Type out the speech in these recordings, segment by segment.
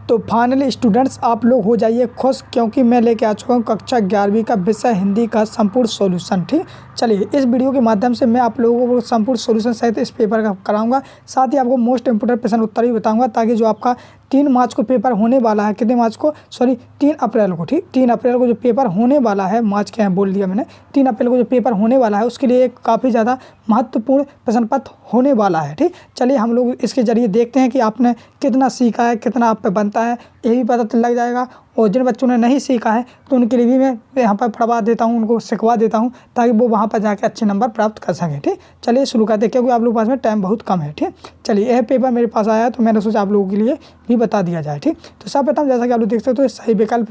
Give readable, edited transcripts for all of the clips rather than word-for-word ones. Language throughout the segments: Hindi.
तो फाइनली स्टूडेंट्स आप लोग हो जाइए खुश, क्योंकि मैं लेके आ चुका हूँ कक्षा 11वीं का विषय हिंदी का संपूर्ण सॉल्यूशन। ठीक, चलिए इस वीडियो के माध्यम से मैं आप लोगों को संपूर्ण सॉल्यूशन सहित इस पेपर का कराऊंगा। साथ ही आपको मोस्ट इंपोर्टेंट प्रश्न उत्तर भी बताऊंगा, ताकि जो आपका 3 मार्च को पेपर होने वाला है, कितने मार्च को, सॉरी 3 अप्रैल को, ठीक 3 अप्रैल को जो पेपर होने वाला है, मार्च क्या है बोल दिया मैंने, 3 अप्रैल को जो पेपर होने वाला है उसके लिए एक काफ़ी ज़्यादा महत्वपूर्ण प्रश्न पत्र होने वाला है। ठीक, चलिए हम लोग इसके जरिए देखते हैं कि आपने कितना सीखा है, कितना आप पे बनता है, ये भी पता लग जाएगा। और जिन बच्चों ने नहीं सीखा है तो उनके लिए भी मैं यहाँ पर पढ़वा देता हूँ, उनको सिखवा देता हूँ, ताकि वो वहाँ पर जाके अच्छे नंबर प्राप्त कर सकें। ठीक, चलिए शुरू करते हैं, क्योंकि आप लोगों के पास में टाइम बहुत कम है। ठीक, चलिए यह पेपर मेरे पास आया है तो मैंने सोचा आप लोगों के लिए भी बता दिया जाए। ठीक, तो सर्वप्रथम जैसा कि आप लोग देख सकते हो सही विकल्प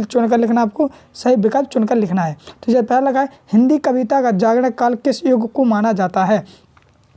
चुनकर लिखना, आपको सही विकल्प चुनकर लिखना है। तो जैसे पहला लगा है, हिंदी कविता का जागरण काल किस युग को माना जाता है?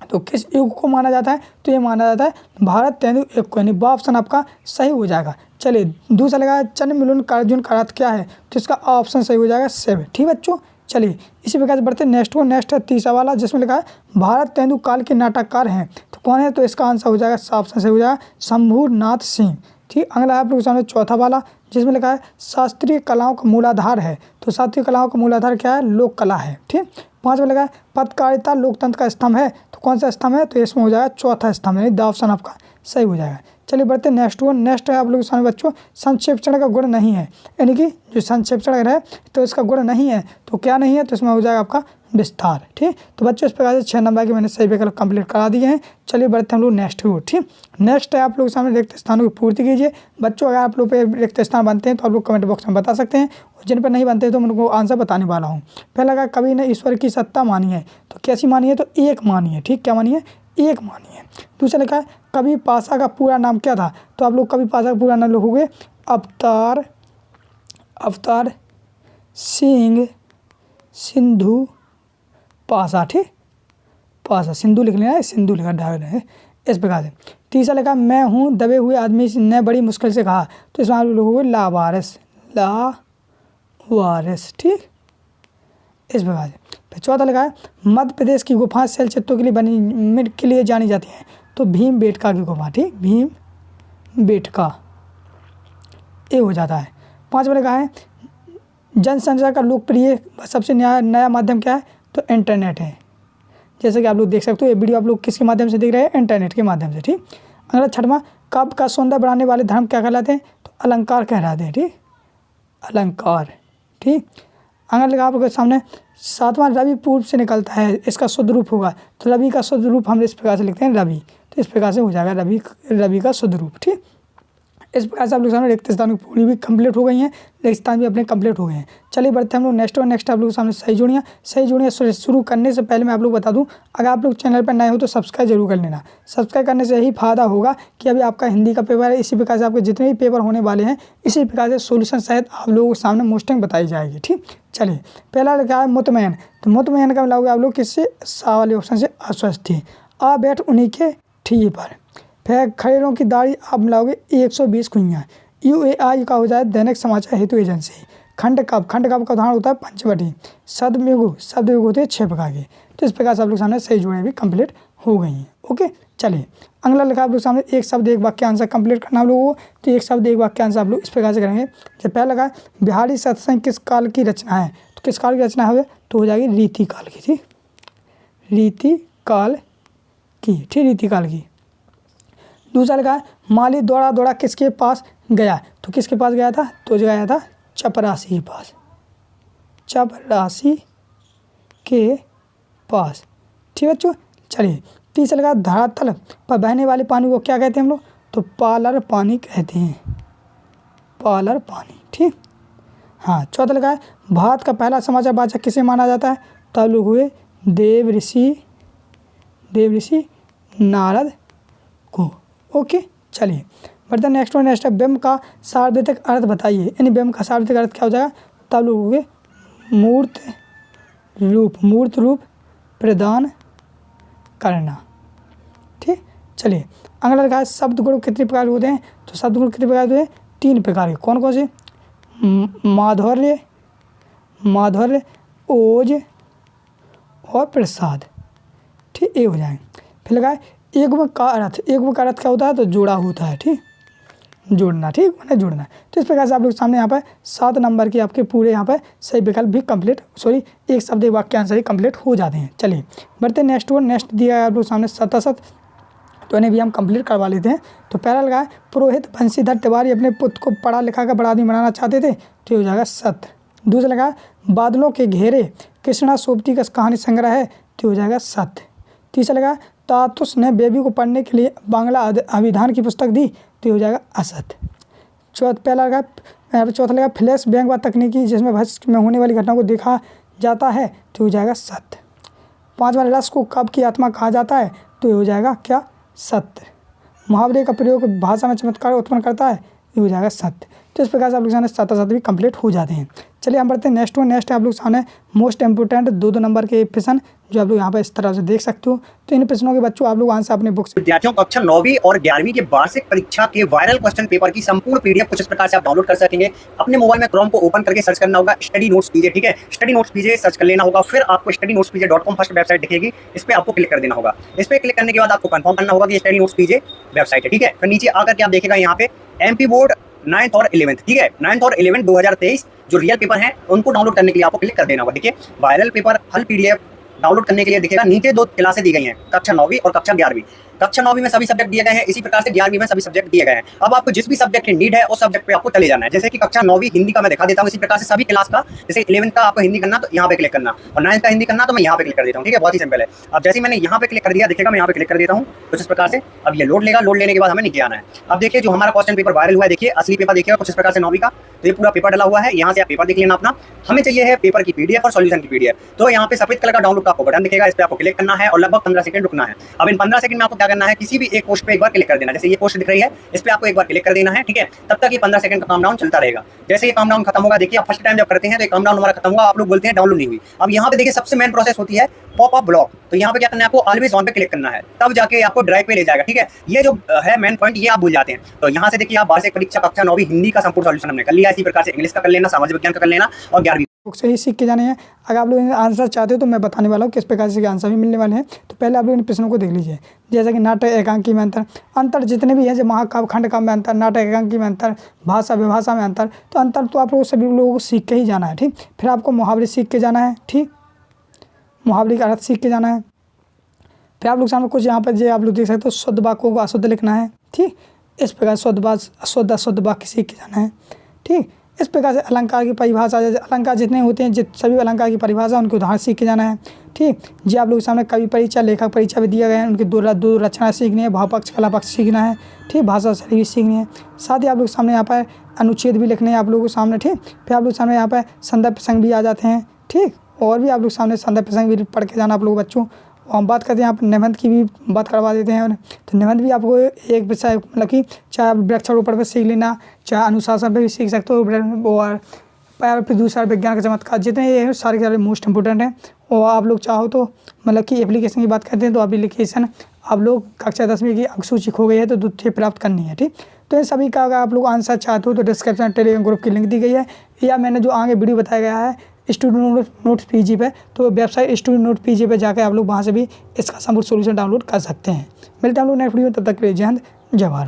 तो किस युग को माना जाता है? तो ये माना जाता है भारत तेंदु युग को, यानी ऑप्शन आपका सही हो जाएगा। चलिए दूसरा लगा, चंद्र मिलन का अर्थ क्या है? तो इसका ऑप्शन सही हो जाएगा 7। ठीक बच्चों, चलिए इसी प्रकार से बढ़ते नेक्स्ट को। नेक्स्ट है तीसरा वाला, जिसमें लिखा है भारत तेंदु काल के नाटककार हैं, तो कौन है? तो इसका आंसर हो जाएगा, ऑप्शन सही हो जाएगा शंभूनाथ सिंह। ठीक, अगला है आप लोगों के सामने चौथा वाला, जिसमें लिखा है शास्त्रीय कलाओं का मूलाधार है, तो शास्त्रीय कलाओं का मूलाधार क्या है? लोक कला है। ठीक, पाँचवा लगा है पत्रकारिता लोकतंत्र का स्तंभ है, तो कौन सा स्तंभ है? तो इसमें हो जाएगा चौथा स्तंभ, यानी द ऑप्शन आपका सही हो जाएगा। चलिए बढ़ते नेक्स्ट वन। नेक्स्ट है आप लोगों के सामने बच्चों, संक्षेपण का गुण नहीं है, यानी कि जो संक्षेपण है तो इसका गुण नहीं है, तो क्या नहीं है? तो इसमें हो जाएगा आपका विस्तार। ठीक, तो बच्चों इस प्रकार से 6 नंबर के मैंने सही विकल्प कंप्लीट करा दिए हैं। चलिए बढ़ते हम लोग नेक्स्ट की ओर। ठीक, नेक्स्ट है आप लोगों के सामने रिक्त स्थानों की पूर्ति कीजिए। बच्चों अगर आप लोग पे रिक्त स्थान बनते हैं तो आप लोग कमेंट बॉक्स में बता सकते हैं, और जिन पर नहीं बनते हैं तो मैं उनको आंसर बताने वाला हूँ। पहला लगा, कवि ने ईश्वर की सत्ता मानी है, तो कैसी मानी है? तो एक मानी है। ठीक, क्या मानी है? एक मानी है। दूसरा लिखा है कवि पासा का पूरा नाम क्या था? तो आप लोग कवि पासा का पूरा नाम लिखोगे अवतार सिंह सिंधु पासा। ठीक, पासा, सिंधु लिख लेना है, सिंधु लिखा डाल है इस प्रकार से। तीसरा लिखा, मैं हूँ दबे हुए आदमी ने बड़ी मुश्किल से कहा, तो इसमें आप लोगों को लावारिस। ठीक, इस प्रकार से। फिर चौथा लिखा है मध्य प्रदेश की गुफा शैल चित्रों के लिए जानी जाती है, तो भीम बेटका की गुफा। ठीक, भीम बेटका ये हो जाता है। पाँचवा लिखा है जनसंचार का लोकप्रिय सबसे नया माध्यम क्या है? तो इंटरनेट है। जैसे कि आप लोग देख सकते हो ये वीडियो आप लोग किसके माध्यम से देख रहे हैं? इंटरनेट के माध्यम से। ठीक, अगला छठवां, काव्य का सौंदर्य बढ़ाने वाले धर्म क्या कहलाते हैं? तो अलंकार कहलाते हैं। ठीक, अलंकार। ठीक, अगला लिखा आप लोग के सामने सातवां, रवि पूर्व से निकलता है, इसका शुद्ध रूप होगा, तो रवि का शुद्ध रूप हम इस प्रकार से लिखते हैं रवि, तो इस प्रकार से हो जाएगा रवि का शुद्ध रूप। ठीक, इस प्रकार से आप लोग सामने रिक्त स्थान की पूरी भी कंप्लीट हो गई हैं, रिक्त स्थान भी अपने कंप्लीट हो गए हैं। चलिए बढ़ते हैं हम लोग नेक्स्ट और नेक्स्ट आप लोग सामने सही जोड़ियाँ शुरू करने से पहले मैं आप लोग बता दूं, अगर आप लोग चैनल पर नए हो तो सब्सक्राइब जरूर कर लेना। सब्सक्राइब करने से यही फायदा होगा कि अभी आपका हिंदी का पेपर है, इसी प्रकार से आपके जितने भी पेपर होने वाले हैं इसी प्रकार से सोल्यूशन सहित आप लोगों के सामने मोस्टिंग बताई जाएगी। ठीक, चलिए पहला लिखा है मुतमैन, तो मुतमैन का मिलाओगे आप लोग किससे? सा वाले ऑप्शन से, अस्वस्थ थी। आ बैठ उन्हीं के ठीक पर। फिर खड़ेरों की दाढ़ी आप मिलाओगे 120 कुइयाँ। UAI का हो जाए दैनिक समाचार हेतु एजेंसी। खंड कब का उदाहरण होता है पंचवटी। शब्द होते हैं 6 प्रकार के। तो इस प्रकार से आप लोग सामने सही जोड़े भी कंप्लीट हो गई हैं। ओके, चलिए अगला लिखा आप लोग सामने एक शब्द एक वाक्य आंसर कंप्लीट करना आप लोगों को, तो एक शब्द एक वाक्य आंसर आप लोग इस प्रकार से करेंगे। जब पहला लगा बिहारी सत्संग किस काल की रचना है? तो किस काल की रचना है? तो हो जाएगी रीति काल की। ठीक, रीति काल की। दूसरा लिखा है माली दौड़ा किसके पास गया? तो किसके पास गया था? तो गया था चपरासी के पास। चपरासी के पास। ठीक बच्चों, चलिए तीसरा लगा धरातल पर बहने वाले पानी को क्या कहते हैं हम लोग? तो पालर पानी कहते हैं, पालर पानी। ठीक, हाँ। चौथा लगा है भारत का पहला समाचार वाचक किसे माना जाता है? तो लोग हुए देव ऋषि नारद को। ओके, चलिए बढ़ते नेक्स्ट वन। नेक्स्ट है व्यंग का सार्वत्रिक अर्थ बताइए, यानी व्यंग का सार्वत्रिक अर्थ क्या हो जाएगा? तब लोग हुए मूर्त रूप प्रदान करना। ठीक, चलिए अगला लिखा है शब्द गुण कितने प्रकार के होते हैं? तो शब्द गुण कितने प्रकार के होते हैं? 3 प्रकार के। कौन कौन से? माधुर्य, ओज और प्रसाद। ठीक, ये हो जाएंगे। फिर लगा है एक का अर्थ क्या होता है? तो जोड़ा होता है। ठीक, जोड़ना, ठीक, मैंने जोड़ना। तो इस प्रकार से आप लोग सामने यहाँ पर 7 नंबर की आपके पूरे यहाँ पर सही विकल्प भी कंप्लीट, सॉरी एक शब्द एक वाक्यांश ही कंप्लीट हो जाते हैं। चलिए बढ़ते नेक्स्ट वन। नेक्स्ट दिया है आप लोग सामने सतासत, तो इन्हें भी हम कंप्लीट करवा लेते हैं। तो पहला लगा है पुरोहित बंशीधर तिवारी अपने पुत्र को पढ़ा लिखा कर बड़ा आदमी बनाना चाहते थे, तो ये हो जाएगा सत्य। दूसरा लगा बादलों के घेरे कृष्णा सोबती का कहानी संग्रह है, तो हो जाएगा सत्य। तीसरा लगा तातुस ने बेबी को पढ़ने के लिए बांग्ला अभिधान की पुस्तक दी, तो हो जाएगा असत्य। पहला लगा यहाँ पर चौथा लगा फ्लैश बैंक व तकनीकी जिसमें भविष्य में होने वाली घटनाओं को देखा जाता है, तो हो जाएगा सत्य। पाँचवा रस को कब की आत्मा कहा जाता है, तो ये हो जाएगा क्या, सत्य। मुहावरे का प्रयोग भाषा में चमत्कार उत्पन्न करता है, ये हो जाएगा सत्य। तो इस प्रकार से आप लोग सामने 7 भी कंप्लीट हो जाते हैं। चलिए हम बढ़ते हैं नेक्स्ट वन। नेक्स्ट है आप लोग सामने मोस्ट इंपोर्टेंट 2 नंबर के प्रश्न, जो आप लोग यहाँ पर इस तरह से देख सकते हो। तो इन प्रश्नों के बच्चों आप लोग आंसर अपने बुक से विद्यार्थियों कक्षा 9वीं और 11वीं के वार्षिक परीक्षा के वायरल क्वेश्चन पेपर की संपूर्ण पीडीएफ कुछ इस प्रकार से आप डाउनलोड कर सकेंगे। अपने मोबाइल में क्रोम को ओपन करके सर्च करना होगा स्टडी नोट्स पीजे, ठीक है, स्टडी नोट्स पीजे सर्च कर लेना होगा। फिर आपको studynotespj.com फर्स्ट वेबसाइट दिखेगी, इस पर आपको क्लिक कर देना होगा। इस पर क्लिक करने के बाद आपको कंफर्म करना होगा कि स्टडी नोट्स पीजे वेबसाइट है, ठीक है। फिर नीचे आकर के आप देखेगा यहाँ पे एमपी बोर्ड 9th और 11th, ठीक है, 9th और 11th 2023 जो रियल पेपर हैं उनको डाउनलोड करने के लिए आपको क्लिक कर देना होगा। देखिए वायरल पेपर हल पीडीएफ डाउनलोड करने के लिए दिखेगा नीचे 2 क्लासें दी गई हैं, कक्षा 9वीं और कक्षा 11वीं। कक्षा 9वीं में सभी सब्जेक्ट दिए गए हैं, इसी प्रकार से 11वीं में सभी सब्जेक्ट दिए गए हैं। अब आपको जिस भी सब्जेक्ट की नीड है उस सब्जेक्ट पे आपको चले जाना है। जैसे कि कक्षा 9वीं हिंदी का मैं दिखा देता हूँ, इसी प्रकार से सभी क्लास का, जैसे 11th का आपको हिंदी करना तो यहाँ पे क्लिक करना, और 9th का हिंदी करना तो मैं यहाँ पे क्लिक कर देता हूँ, ठीक है, बहुत ही सिंपल है। अब जैसे मैंने यहाँ पे क्लिक कर दिया, देखिएगा मैं यहाँ पे क्लिक कर देता हूँ कुछ इस प्रकार से। अब ये लोड लेगा, लोड लेने के बाद हमें नीचे आना है। अब देखिए जो हमारा क्वेश्चन पेपर वायरल हुआ है, देखिए असली पेपर देखिएगा कुछ इस प्रकार से 9वीं का, तो ये पूरा पेपर डला हुआ है। यहाँ से आप पेपर देख लेना अपना। हमें चाहिए है पेपर की पीडीएफ और सॉल्यूशन की पीडीएफ। तो यहाँ पे सफेद कलर का डाउनलोड का आपको बटन दिखेगा, इस पर आपको क्लिक करना है और लगभग 15 सेकंड रुकना है। अब इन 15 सेकंड में आपको क्या करना है, किसी भी एक पोस्ट पे एक बार क्लिक कर देना। जैसे ये पोस्ट दिख रही है, इस पे आपको एक बार क्लिक कर देना है, ठीक है। तब तक ये 15 सेकंड का काम डाउन चलता रहेगा। जैसे ये काम डाउन खत्म होगा, देखिए आप फर्स्ट टाइम जब करते हैं तो ये काम डाउन हमारा खत्म हुआ, आप लोग बोलते हैं डाउनलोड नहीं हुई। अब यहाँ पे देखिए सबसे मेन प्रोसेस होती है पॉप अप ब्लॉक। तो यहाँ पे क्या करना है, आपको ऑलवेज ऑन पे क्लिक करना है, तब जाके आपको ड्राइव पे ले जाएगा, ठीक है। ये जो है मेन पॉइंट, ये आप भूल जाते हैं। तो यहाँ से देखिए आप वार्षिक परीक्षा कक्षा 9वीं हिंदी का संपूर्ण सॉल्यूशन हमने कर लिया। इसी प्रकार से इंग्लिश का कर लेना, सामाजिक विज्ञान का कर लेना और 11वीं बुक से ही सीख के जाने हैं। अगर आप लोग आंसर चाहते हो तो मैं बताने वाला हूँ किस प्रकार से आंसर भी मिलने वाले हैं। तो पहले आप लोग इन प्रश्नों को देख लीजिए। जैसा कि नाटक एकांकी में अंतर जितने भी हैं, जैसे महाकाव्य खंडकाव्य में अंतर, नाटक एकांकी में अंतर, भाषा विभाषा में अंतर, तो अंतर तो आप लोग सभी लोगों को सीख के ही जाना है, ठीक। फिर आपको मुहावरे सीख के जाना है, ठीक, मुहावरे का अर्थ सीख के जाना है। फिर आप लोग सामने कुछ यहाँ पर जो आप लोग देख सकते हो शुद्ध वाक्यों को अशुद्ध लिखना है, ठीक। इस प्रकार शुद्ध अशुद्ध वाक्य सीख के जाना है, ठीक। इस प्रकार से अलंकार की परिभाषा, जैसे अलंकार जितने होते हैं, सभी अलंकार की परिभाषा उनके उदाहरण सीख के जाना है, ठीक। जी आप लोग सामने कवि परीक्षा, लेखक परीक्षा भी दिया गया है, उनकी दो रचना सीखनी है, भाव पक्ष कला पक्ष सीखना है, ठीक, भाषा शैली भी सीखनी है। साथ ही आप लोग सामने यहाँ पर अनुच्छेद भी लिखने हैं आप लोगों के सामने, ठीक। फिर आप लोग सामने यहाँ पर संदर्भ प्रसंग भी आ जाते हैं, ठीक, और भी आप लोग सामने संदर्भ प्रसंग भी पढ़ के जाना आप लोग बच्चों। हम बात करते हैं यहाँ पर निबंध की भी बात करवा देते हैं। तो निबंध भी आपको एक विषय, मतलब कि चाहे आप वृक्षारोपण पर सीख लेना, चाहे अनुशासन पर भी सीख सकते हो, और प्रदूषण, विज्ञान का चमत्कार, जितने ये सारे के सारे मोस्ट इंपोर्टेंट हैं। और आप लोग चाहो तो मतलब कि एप्लीकेशन की बात करते हैं, तो एप्लीकेशन आप लोग कक्षा 10वीं की अंकसूची खो गई है तो द्वितीय प्राप्त करनी है, ठीक। तो इन सभी का अगर आप लोग आंसर चाहते हो तो डिस्क्रिप्शन टेलीग्राम ग्रुप की लिंक दी गई है, या मैंने जो आगे वीडियो बताया गया है स्टूडेंट नोट्स पीजी पे, तो वेबसाइट स्टूडेंट नोट पीजी पे जाकर आप लोग वहाँ से भी इसका संपूर्ण सोल्यूशन डाउनलोड कर सकते हैं। मिलते हैं हम लोग नेक्स्ट वीडियो में, तब तक के लिए जय हिंद जय भारत।